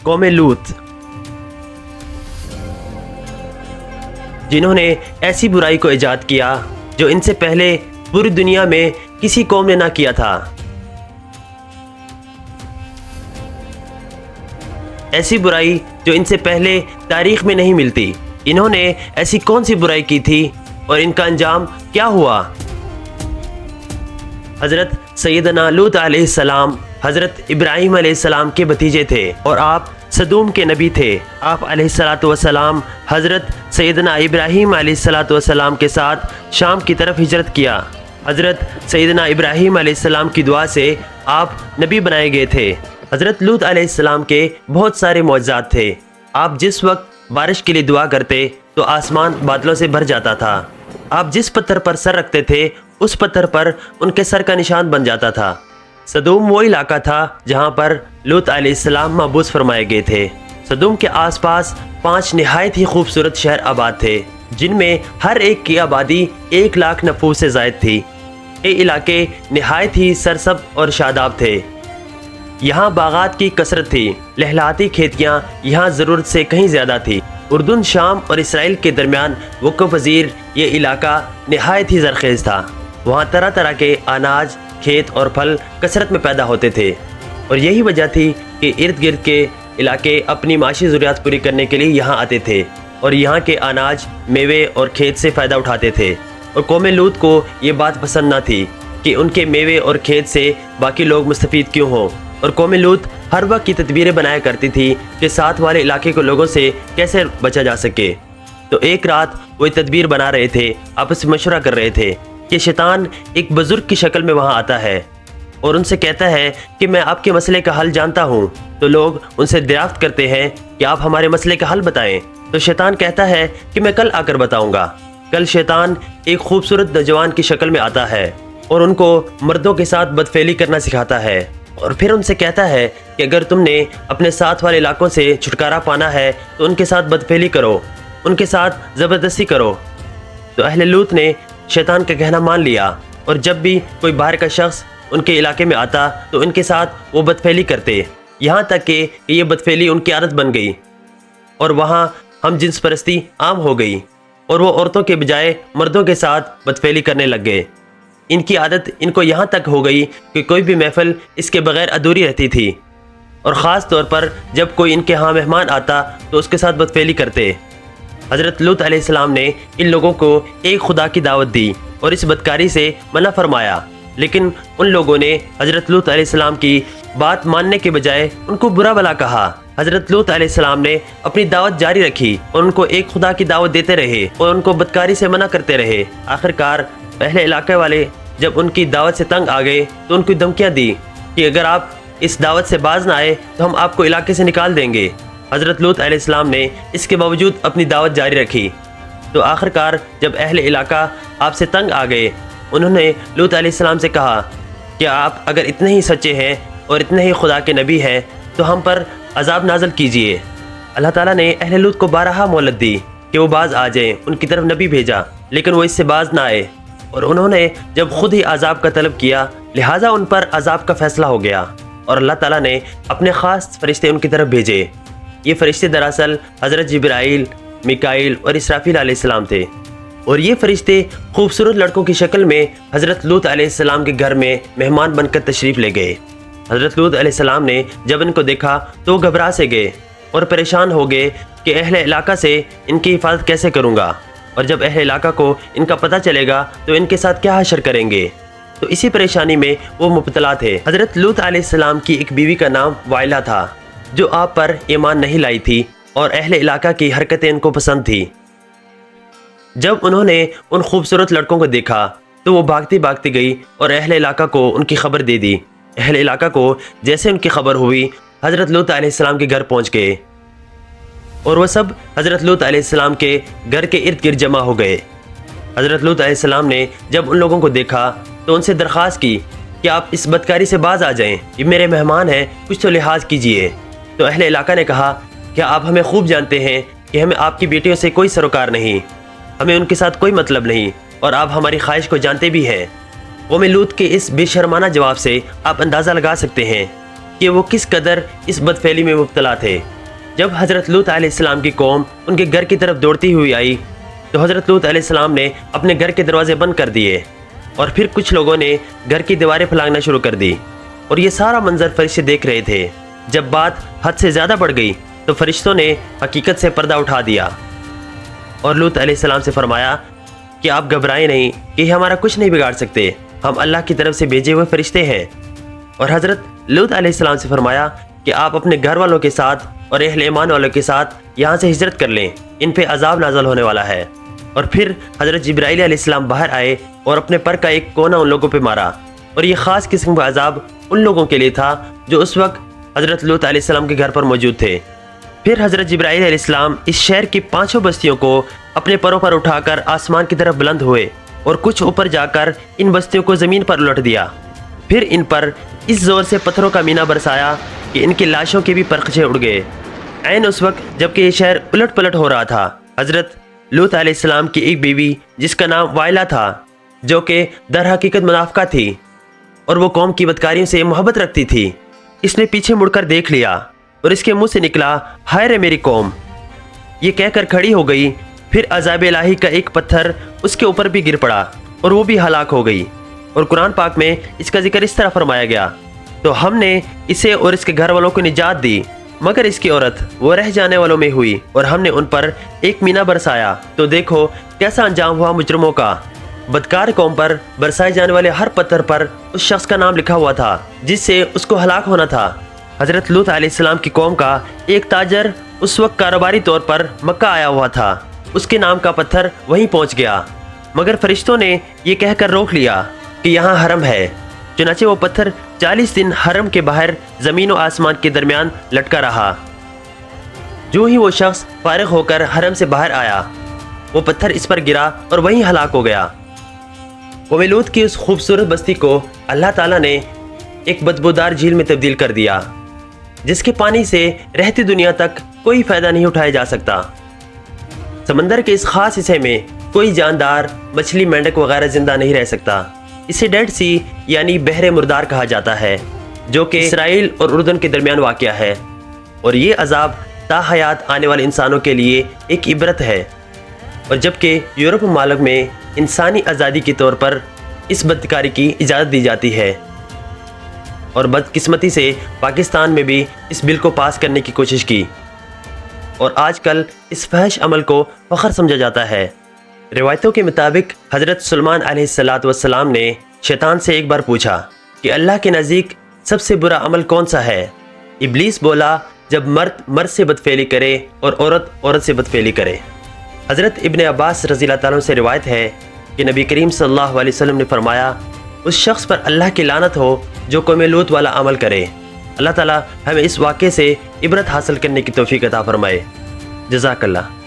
قوم لوط، جنہوں نے ایسی برائی کو ایجاد کیا جو ان سے پہلے پوری دنیا میں کسی قوم نے نہ کیا تھا۔ ایسی برائی جو ان سے پہلے تاریخ میں نہیں ملتی۔ انہوں نے ایسی کون سی برائی کی تھی اور ان کا انجام کیا ہوا؟ حضرت سیدنا لوط علیہ السلام حضرت ابراہیم علیہ السلام کے بھتیجے تھے اور آپ سدوم کے نبی تھے۔ آپ علیہ الصلاۃ والسلام حضرت سیدنا ابراہیم علیہ الصلاۃ والسلام کے ساتھ شام کی طرف ہجرت کیا۔ حضرت سیدنا ابراہیم علیہ السلام کی دعا سے آپ نبی بنائے گئے تھے۔ حضرت لوط علیہ السلام کے بہت سارے معجزات تھے۔ آپ جس وقت بارش کے لیے دعا کرتے تو آسمان بادلوں سے بھر جاتا تھا۔ آپ جس پتھر پر سر رکھتے تھے اس پتھر پر ان کے سر کا نشان بن جاتا تھا۔ سدوم وہ علاقہ تھا جہاں پر لوط علیہ السلام مبعوث فرمائے گئے تھے۔ سدوم کے آس پاس 5 نہایت ہی خوبصورت شہر آباد تھے، جن میں ہر ایک کی آبادی 1 لاکھ نفوس سے زائد تھی۔ یہ علاقے نہایت ہی سرسبز اور شاداب تھے۔ یہاں باغات کی کثرت تھی، لہلاتی کھیتیاں یہاں ضرورت سے کہیں زیادہ تھی۔ اردن، شام اور اسرائیل کے درمیان وقوع پذیر یہ علاقہ نہایت ہی زرخیز تھا۔ وہاں طرح طرح کے اناج، کھیت اور پھل کثرت میں پیدا ہوتے تھے، اور یہی وجہ تھی کہ ارد گرد کے علاقے اپنی معاشی ضروریات پوری کرنے کے لیے یہاں آتے تھے اور یہاں کے اناج، میوے اور کھیت سے فائدہ اٹھاتے تھے۔ اور قوم لوط کو یہ بات پسند نہ تھی کہ ان کے میوے اور کھیت سے باقی لوگ مستفید کیوں ہوں، اور قوم لوط ہر وقت کی تدبیریں بنایا کرتی تھی کہ ساتھ والے علاقے کے لوگوں سے کیسے بچا جا سکے۔ تو ایک رات وہ تدبیر بنا رہے تھے، آپس میں مشورہ کر رہے تھے کہ شیطان ایک بزرگ کی شکل میں وہاں آتا ہے اور ان سے کہتا ہے کہ میں آپ کے مسئلے کا حل جانتا ہوں۔ تو لوگ ان سے دریافت کرتے ہیں کہ آپ ہمارے مسئلے کا حل بتائیں۔ تو شیطان کہتا ہے کہ میں کل آ کر بتاؤں گا۔ کل شیطان ایک خوبصورت نوجوان کی شکل میں آتا ہے اور ان کو مردوں کے ساتھ بدفعلی کرنا سکھاتا ہے، اور پھر ان سے کہتا ہے کہ اگر تم نے اپنے ساتھ والے علاقوں سے چھٹکارا پانا ہے تو ان کے ساتھ بدفعلی کرو، ان کے ساتھ زبردستی کرو۔ تو اہل لوط نے شیطان کا کہنا مان لیا، اور جب بھی کوئی باہر کا شخص ان کے علاقے میں آتا تو ان کے ساتھ وہ بدفعلی کرتے، یہاں تک کہ یہ بدفعلی ان کی عادت بن گئی، اور وہاں ہم جنس پرستی عام ہو گئی، اور وہ عورتوں کے بجائے مردوں کے ساتھ بدفعلی کرنے لگ گئے۔ ان کی عادت ان کو یہاں تک ہو گئی کہ کوئی بھی محفل اس کے بغیر ادھوری رہتی تھی، اور خاص طور پر جب کوئی ان کے ہاں مہمان آتا تو اس کے ساتھ بدفعلی کرتے۔ حضرت لوط علیہ السلام نے ان لوگوں کو ایک خدا کی دعوت دی اور اس بدکاری سے منع فرمایا، لیکن ان لوگوں نے حضرت لوط علیہ السلام کی بات ماننے کے بجائے ان کو برا بھلا کہا۔ حضرت لوط علیہ السلام نے اپنی دعوت جاری رکھی اور ان کو ایک خدا کی دعوت دیتے رہے اور ان کو بدکاری سے منع کرتے رہے۔ آخرکار اہل علاقے والے جب ان کی دعوت سے تنگ آ گئے تو ان کو دھمکیاں دی کہ اگر آپ اس دعوت سے باز نہ آئے تو ہم آپ کو علاقے سے نکال دیں گے۔ حضرت لوط علیہ السلام نے اس کے باوجود اپنی دعوت جاری رکھی۔ تو آخرکار جب اہل علاقہ آپ سے تنگ آ گئے، انہوں نے لوط علیہ السلام سے کہا کہ آپ اگر اتنے ہی سچے ہیں اور اتنے ہی خدا کے نبی ہیں تو ہم پر عذاب نازل کیجئے۔ اللہ تعالیٰ نے اہل لوط کو بارہا مہلت دی کہ وہ باز آ جائیں، ان کی طرف نبی بھیجا، لیکن وہ اس سے باز نہ آئے، اور انہوں نے جب خود ہی عذاب کا طلب کیا لہٰذا ان پر عذاب کا فیصلہ ہو گیا، اور اللہ تعالیٰ نے اپنے خاص فرشتے ان کی طرف بھیجے۔ یہ فرشتے دراصل حضرت جبرائیل، میکائیل اور اسرافیل علیہ السلام تھے، اور یہ فرشتے خوبصورت لڑکوں کی شکل میں حضرت لوط علیہ السلام کے گھر میں مہمان بن کر تشریف لے گئے۔ حضرت لوط علیہ السلام نے جب ان کو دیکھا تو وہ گھبرا سے گئے اور پریشان ہو گئے کہ اہل علاقہ سے ان کی حفاظت کیسے کروں گا، اور جب اہل علاقہ کو ان کا پتہ چلے گا تو ان کے ساتھ کیا حشر کریں گے۔ تو اسی پریشانی میں وہ مبتلا تھے۔ حضرت لوط علیہ السلام کی ایک بیوی کا نام وائلہ تھا، جو آپ پر ایمان نہیں لائی تھی، اور اہل علاقہ کی حرکتیں ان کو پسند تھی۔ جب انہوں نے ان خوبصورت لڑکوں کو دیکھا تو وہ بھاگتی بھاگتی گئی اور اہل علاقہ کو ان کی خبر دے دی۔ اہل علاقہ کو جیسے ان کی خبر ہوئی حضرت لوط علیہ السلام کے گھر پہنچ گئے، اور وہ سب حضرت لوط علیہ السلام کے گھر کے ارد گرد جمع ہو گئے۔ حضرت لوط علیہ السلام نے جب ان لوگوں کو دیکھا تو ان سے درخواست کی کہ آپ اس بدکاری سے باز آ جائیں، یہ میرے مہمان ہیں، کچھ تو لحاظ کیجئے۔ تو اہل علاقہ نے کہا کہ آپ ہمیں خوب جانتے ہیں کہ ہمیں آپ کی بیٹیوں سے کوئی سروکار نہیں، ہمیں ان کے ساتھ کوئی مطلب نہیں، اور آپ ہماری خواہش کو جانتے بھی ہیں۔ قوم لوط کے اس بے شرمانہ جواب سے آپ اندازہ لگا سکتے ہیں کہ وہ کس قدر اس بدفعلی میں مبتلا تھے۔ جب حضرت لوط علیہ السلام کی قوم ان کے گھر کی طرف دوڑتی ہوئی آئی تو حضرت لوط علیہ السلام نے اپنے گھر کے دروازے بند کر دیے، اور پھر کچھ لوگوں نے گھر کی دیواریں پھلانگنا شروع کر دی، اور یہ سارا منظر فرشتے دیکھ رہے تھے۔ جب بات حد سے زیادہ بڑھ گئی تو فرشتوں نے حقیقت سے پردہ اٹھا دیا اور لوط علیہ السلام سے فرمایا کہ آپ گھبرائیں نہیں کہ یہ ہمارا کچھ نہیں بگاڑ سکتے، ہم اللہ کی طرف سے بھیجے ہوئے فرشتے ہیں۔ اور حضرت لوط علیہ السلام سے فرمایا کہ آپ اپنے گھر والوں کے ساتھ اور اہل ایمان والوں کے ساتھ یہاں سے ہجرت کر لیں، ان پہ عذاب نازل ہونے والا ہے۔ اور پھر حضرت جبرائیل علیہ السلام باہر آئے اور اپنے پر کا ایک کونا ان لوگوں پہ مارا، اور یہ خاص قسم کا عذاب ان لوگوں کے لیے تھا جو اس وقت حضرت لوط علیہ السلام کے گھر پر موجود تھے۔ پھر حضرت جبرائیل علیہ السلام اس شہر کی 5 بستیوں کو اپنے پروں پر اٹھا کر آسمان کی طرف بلند ہوئے، اور کچھ اوپر جا کر ان بستیوں کو زمین پر الٹ دیا۔ پھر ان پر اس زور سے پتھروں کا مینہ برسایا کہ ان کی لاشوں کے بھی پرخچے اڑ گئے۔ عین اس وقت جبکہ یہ شہر الٹ پلٹ ہو رہا تھا، حضرت لوط علیہ السلام کی ایک بیوی جس کا نام وائلہ تھا، جو کہ در حقیقت منافقہ تھی اور وہ قوم کی بدکاریوں سے محبت رکھتی تھی، اس نے پیچھے مڑ کر دیکھ لیا اور اس کے منہ سے نکلا، ہائے رے میری قوم، یہ کہہ کر کھڑی ہو گئی۔ پھر عذاب الہی کا ایک پتھر اس کے اوپر بھی گر پڑا اور وہ بھی ہلاک ہو گئی۔ اور قرآن پاک میں اس کا ذکر اس طرح فرمایا گیا، تو ہم نے اسے اور اس کے گھر والوں کو نجات دی، مگر اس کی عورت وہ رہ جانے والوں میں ہوئی، اور ہم نے ان پر ایک مینہ برسایا، تو دیکھو کیسا انجام ہوا مجرموں کا۔ بدکار قوم پر برسائے جانے والے ہر پتھر پر اس شخص کا نام لکھا ہوا تھا جس سے اس کو ہلاک ہونا تھا۔ حضرت لوط علیہ السلام کی قوم کا ایک تاجر اس وقت کاروباری طور پر مکہ آیا ہوا تھا، اس کے نام کا پتھر وہیں پہنچ گیا، مگر فرشتوں نے یہ کہہ کر روک لیا کہ یہاں حرم ہے۔ چنانچہ وہ پتھر 40 دن حرم کے باہر زمین و آسمان کے درمیان لٹکا رہا۔ جو ہی وہ شخص فارغ ہو کر حرم سے باہر آیا، وہ پتھر اس پر گرا اور وہیں ہلاک ہو گیا۔ قوم لوط کی اس خوبصورت بستی کو اللہ تعالیٰ نے ایک بدبودار جھیل میں تبدیل کر دیا، جس کے پانی سے رہتی دنیا تک کوئی فائدہ نہیں اٹھایا جا سکتا۔ سمندر کے اس خاص حصے میں کوئی جاندار، مچھلی، مینڈک وغیرہ زندہ نہیں رہ سکتا۔ اسے ڈیڈ سی یعنی بحر مردار کہا جاتا ہے، جو کہ اسرائیل اور اردن کے درمیان واقع ہے، اور یہ عذاب تا حیات آنے والے انسانوں کے لیے ایک عبرت ہے۔ اور جبکہ یورپ ممالک میں انسانی آزادی کے طور پر اس بدکاری کی اجازت دی جاتی ہے، اور بدقسمتی سے پاکستان میں بھی اس بل کو پاس کرنے کی کوشش کی، اور آج کل اس فحش عمل کو فخر سمجھا جاتا ہے۔ روایتوں کے مطابق حضرت سلیمان علیہ السلام نے شیطان سے ایک بار پوچھا کہ اللہ کے نزدیک سب سے برا عمل کون سا ہے؟ ابلیس بولا، جب مرد مرد سے بدفعلی کرے اور عورت عورت سے بدفعلی کرے۔ حضرت ابن عباس رضی اللہ تعالیٰ عنہ سے روایت ہے کہ نبی کریم صلی اللہ علیہ وسلم نے فرمایا، اس شخص پر اللہ کی لعنت ہو جو قوم لوط والا عمل کرے۔ اللہ تعالیٰ ہمیں اس واقعے سے عبرت حاصل کرنے کی توفیق عطا فرمائے۔ جزاک اللہ۔